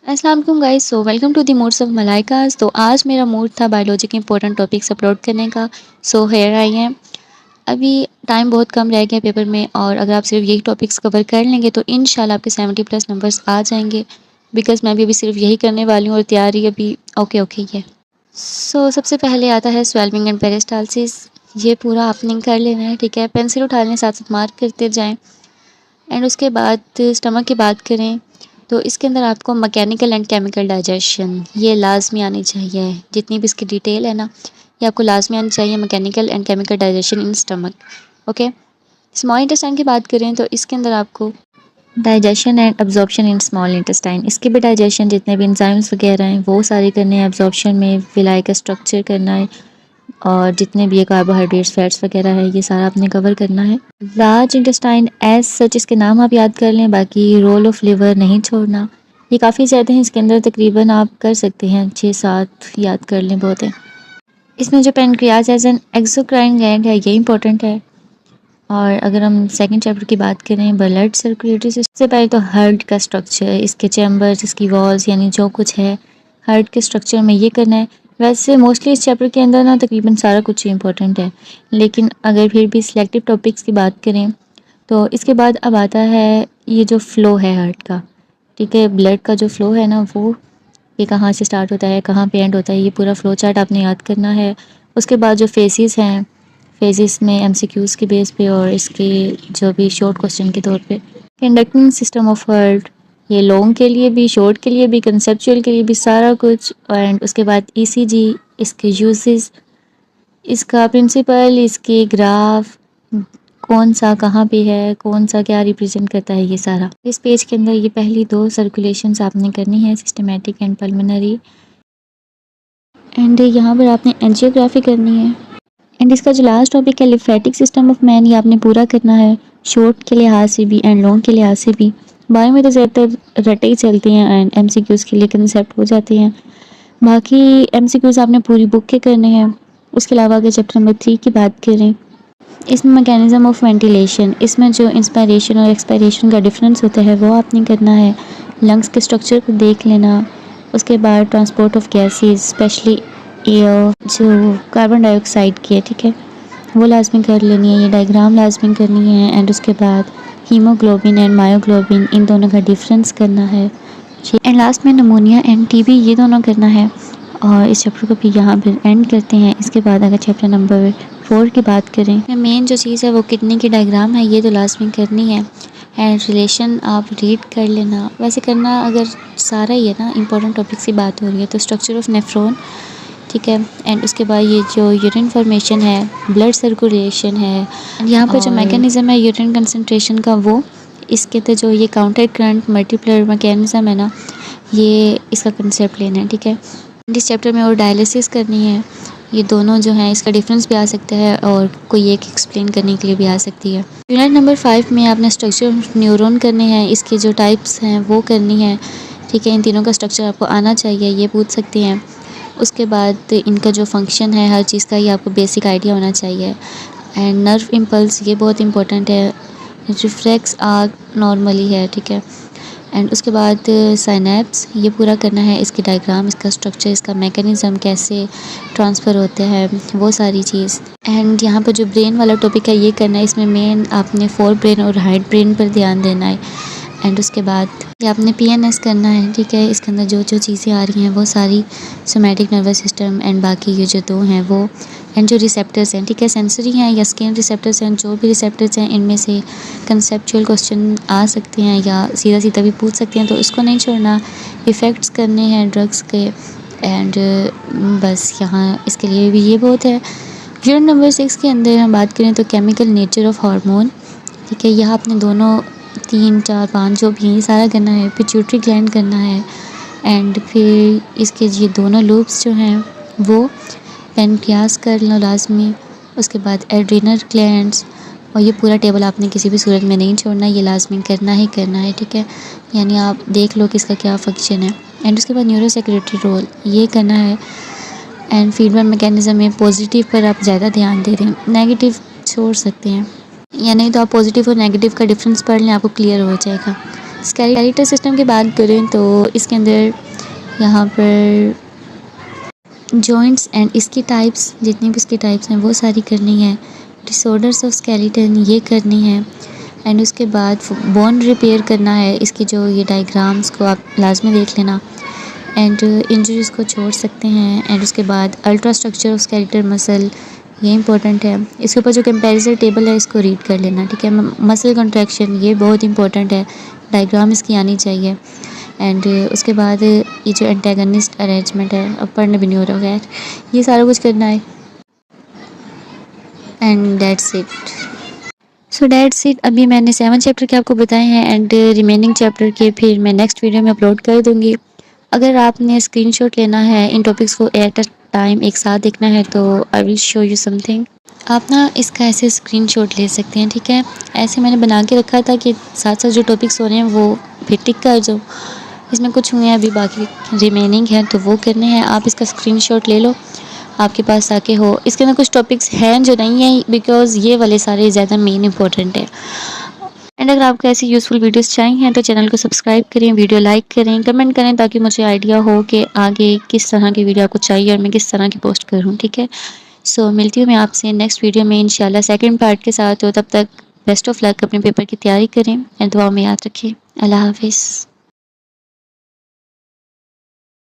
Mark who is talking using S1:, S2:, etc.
S1: अस्सलाम वालेकुम guys. Welcome to the moods of मलाइकास। तो आज मेरा मूड था बायोलॉजी के इंपॉर्टेंट टॉपिक्स अपलोड करने का। हेयर आई है। अभी टाइम बहुत कम रह गया पेपर में, और अगर आप सिर्फ यही टॉपिक्स कवर कर लेंगे तो इंशाल्लाह आपके 70+ नंबर्स आ जाएंगे। बिकॉज मैं भी अभी सिर्फ यही करने वाली हूँ और तैयारी अभी ओके ओके ही है। सबसे पहले आता है स्वेल्विंग एंड पेरिस्टालसिस। ये पूरा आपने कर लेना है, ठीक है। पेंसिल उठा लें, साथ साथ मार्क करते जाएं। एंड उसके बाद स्टमक की बात करें तो इसके अंदर आपको मैकेनिकल एंड केमिकल डाइजेशन ये लाजमी आनी चाहिए। जितनी भी इसकी डिटेल है ना, ये आपको लाजमी आनी चाहिए। Mechanical and chemical digestion in stomach, okay. Small intestine की बात करें तो इसके अंदर आपको digestion and absorption in small intestine, इसके भी डाइजेशन जितने भी एंजाइम्स वगैरह हैं वो सारी करने हैं। अब्जॉर्प्शन में विलाई का स्ट्रक्चर करना है, और जितने भी ये कार्बोहाइड्रेट्स फैट्स वगैरह है ये सारा आपने कवर करना है। लार्ज इंटेस्टाइन एज सच इसके नाम आप याद कर लें, बाकी रोल ऑफ लिवर नहीं छोड़ना। ये काफ़ी ज़्यादा हैं, इसके अंदर तकरीबन आप कर सकते हैं 6-7 याद कर लें, बहुत है। इसमें जो pancreas as an exocrine gland है ये इंपॉर्टेंट है। और अगर हम सेकंड चैप्टर की बात करें ब्लड सर्कुलेटरी सिस्टम, से पहले तो हार्ट का स्ट्रक्चर, इसके चैम्बर्स, इसकी वॉल्स, यानी जो कुछ है हार्ट के स्ट्रक्चर में ये करना है। वैसे मोस्टली इस चैप्टर के अंदर ना तकरीबन सारा कुछ ही इंपॉर्टेंट है, लेकिन अगर फिर भी सिलेक्टिव टॉपिक्स की बात करें तो इसके बाद अब आता है ये जो फ़्लो है हार्ट का, ठीक है। ब्लड का जो फ़्लो है ना, वो ये कहाँ से स्टार्ट होता है, कहाँ पे एंड होता है, ये पूरा फ़्लो चार्ट आपने याद करना है। उसके बाद जो फेसेस हैं, फेजेस में एमसीक्यूज़ के बेस पे और इसके जो भी शॉर्ट क्वेश्चन के तौर पे कंडक्टिंग सिस्टम ऑफ हार्ट, ये लॉन्ग के लिए भी, शॉर्ट के लिए भी, कंसेप्चुअल के लिए भी, सारा कुछ। एंड उसके बाद ईसीजी, इसके यूजेस, इसका प्रिंसिपल, इसके ग्राफ, कौन सा कहाँ पे है, कौन सा क्या रिप्रेजेंट करता है, ये सारा इस पेज के अंदर। ये पहली 2 सर्कुलेशंस आपने करनी है, सिस्टमेटिक एंड पल्मोनरी। एंड यहाँ पर आपने एंजियोग्राफी करनी है। एंड इसका जो लास्ट टॉपिक है लिम्फेटिक सिस्टम ऑफ मैन, ये आपने पूरा करना है, शॉर्ट के लिहाज से भी एंड लॉन्ग के लिहाज से भी। बायो में तो ज़्यादातर रटे ही चलती हैं एंड एमसीक्यूज़ के लिए कंसेप्ट हो जाते हैं। बाकी एमसीक्यूज़ आपने पूरी बुक के करने हैं। उसके अलावा अगर चैप्टर नंबर 3 की बात करें, इसमें मैकेनिज़्म ऑफ वेंटिलेशन, इसमें जो इंस्पायरेशन और एक्सपायरेशन का डिफरेंस होता है वो आपने करना है। लंग्स के स्ट्रक्चर को देख लेना। उसके बाद transport of gases, specially air जो कार्बन डाइऑक्साइड की है, ठीक है, वो लाजमी कर लेनी है। ये डायग्राम लाजमी करनी है। एंड उसके बाद हीमोग्लोबिन एंड मायोग्लोबिन, इन दोनों का डिफरेंस करना है। एंड लास्ट में नमूनिया एंड टीबी, ये दोनों करना है। और इस चैप्टर को भी यहाँ पर एंड करते हैं। इसके बाद अगर चैप्टर नंबर 4 की बात करें, मेन जो चीज़ है वो किडनी की डायग्राम है, ये तो लाजमी करनी है। एंड रिलेशन आप रीड कर लेना। वैसे करना अगर सारा ही है ना, इंपॉर्टेंट टॉपिक्स की बात हो रही है तो स्ट्रक्चर ऑफ नेफ्रॉन, ठीक है। एंड उसके बाद ये जो यूरिन फॉर्मेशन है, ब्लड सर्कुलेशन है, यहाँ पर जो मैकेनिज़्म है यूरिन कंसंट्रेशन का, वो इसके तो जो ये काउंटर करंट मल्टीप्लायर मैकेनिज़्म है ना, ये इसका कंसेप्ट लेना है, ठीक है। इस चैप्टर में और डायलिसिस करनी है। ये दोनों जो हैं इसका डिफरेंस भी आ सकता है और कोई एक एक्सप्लेन करने के लिए भी आ सकती है। यूनिट नंबर 5 में आपने स्ट्रक्चर ऑफ न्यूरॉन करने हैं, इसके जो टाइप्स हैं वो करनी है, ठीक है। इन तीनों का स्ट्रक्चर आपको आना चाहिए, ये पूछ सकते हैं। उसके बाद इनका जो फंक्शन है हर चीज़ का, ये आपको बेसिक आइडिया होना चाहिए। एंड नर्व इम्पल्स, ये बहुत इंपॉर्टेंट है। रिफ्लेक्स आर्क नॉर्मली है, ठीक है। एंड उसके बाद साइनेप्स, ये पूरा करना है। इसकी डायग्राम, इसका स्ट्रक्चर, इसका मैकेनिज़्म, कैसे ट्रांसफ़र होते हैं, वो सारी चीज़। एंड यहाँ पर जो ब्रेन वाला टॉपिक है ये करना है। इसमें मेन आपने फोर ब्रेन और हाइड ब्रेन पर ध्यान देना है। एंड उसके बाद ये आपने पीएनएस करना है, ठीक है। इसके अंदर जो जो चीज़ें आ रही हैं वो सारी सोमैटिक नर्वस सिस्टम, एंड बाकी ये जो 2 हैं वो, एंड जो रिसेप्टर्स हैं, ठीक है, सेंसरी हैं या स्किन रिसेप्टर्स हैं, जो भी रिसेप्टर्स हैं इनमें से कंसेप्चुअल क्वेश्चन आ सकते हैं या सीधा सीधा भी पूछ सकते हैं, तो इसको नहीं छोड़ना। इफ़ेक्ट्स करने हैं ड्रग्स के। एंड बस यहाँ इसके लिए भी ये बहुत है। यूनिट नंबर 6 के अंदर हम बात करें तो केमिकल नेचर ऑफ हार्मोन, ठीक है। यहाँ आपने दोनों 3, 4, 5 जो भी ये सारा करना है। पिट्यूटरी ग्लैंड करना है। एंड फिर इसके ये दोनों लूप्स जो हैं वो पेनक्रियास कर लो लाजमी। उसके बाद एड्रीनल ग्लैंड्स, और ये पूरा टेबल आपने किसी भी सूरत में नहीं छोड़ना, ये लाजमी करना ही करना है, ठीक है। यानी आप देख लो कि इसका क्या फंक्शन है। एंड उसके बाद न्यूरो सेक्रेटरी रोल, ये करना है। एंड फीडबैक मैकेनिज़्म में पॉजिटिव पर आप ज़्यादा ध्यान दे दें, नेगेटिव छोड़ सकते हैं, या नहीं तो आप पॉजिटिव और नेगेटिव का डिफरेंस पढ़ लें, आपको क्लियर हो जाएगा। स्केलेटल सिस्टम की बात करें तो इसके अंदर यहाँ पर जॉइंट्स एंड इसकी टाइप्स, जितनी भी इसकी टाइप्स हैं वो सारी करनी है। डिसऑर्डर्स ऑफ स्केलेटन ये करनी है एंड उसके बाद बोन रिपेयर करना है। इसकी जो ये डायग्राम्स को आप लाजमी देख लेना एंड इंजरीज़ को छोड़ सकते हैं। एंड उसके बाद ultra structure of skeletal muscle, ये इंपॉर्टेंट है। इसके ऊपर जो कंपैरिजन टेबल है इसको रीड कर लेना, ठीक है। मसल कंट्रैक्शन ये बहुत इंपॉर्टेंट है, डायग्राम इसकी आनी चाहिए। एंड उसके बाद ये जो एंटेगनिस्ट अरेंजमेंट है, अब पढ़ने भी नहीं हो रहा खैर, ये सारा कुछ करना है and that's it. So that's it. अभी मैंने 7 चैप्टर के आपको बताए हैं एंड रिमेनिंग चैप्टर के फिर मैं नेक्स्ट वीडियो में अपलोड कर दूँगी। अगर आपने स्क्रीनशॉट लेना है, इन टॉपिक्स को एट अ टाइम एक साथ देखना है तो I will show you something. आप ना इसका ऐसे स्क्रीनशॉट ले सकते हैं, ठीक है। ऐसे मैंने बना के रखा था कि साथ साथ जो टॉपिक्स हो रहे हैं वो फिर टिक कर दो। इसमें कुछ हुए हैं अभी बाकी रिमेनिंग है तो वो करने हैं। आप इसका स्क्रीनशॉट ले लो, आपके पास आके हो। इसके अंदर कुछ टॉपिक्स हैं जो नहीं हैं बिकॉज़ ये वाले सारे ज़्यादा मेन इंपॉर्टेंट है। एंड अगर आपको ऐसी यूज़फुल वीडियोस चाहिए तो चैनल को सब्सक्राइब करें, वीडियो लाइक करें, कमेंट करें ताकि मुझे आइडिया हो कि आगे किस तरह की वीडियो आपको चाहिए और मैं किस तरह की पोस्ट करूँ, ठीक है। सो मिलती हूँ मैं आपसे नेक्स्ट वीडियो में इंशाल्लाह सेकंड पार्ट के साथ। तो तब तक बेस्ट ऑफ लक, अपने पेपर की तैयारी करें एंड दुआ में याद रखें। अल्लाह हाफिज़।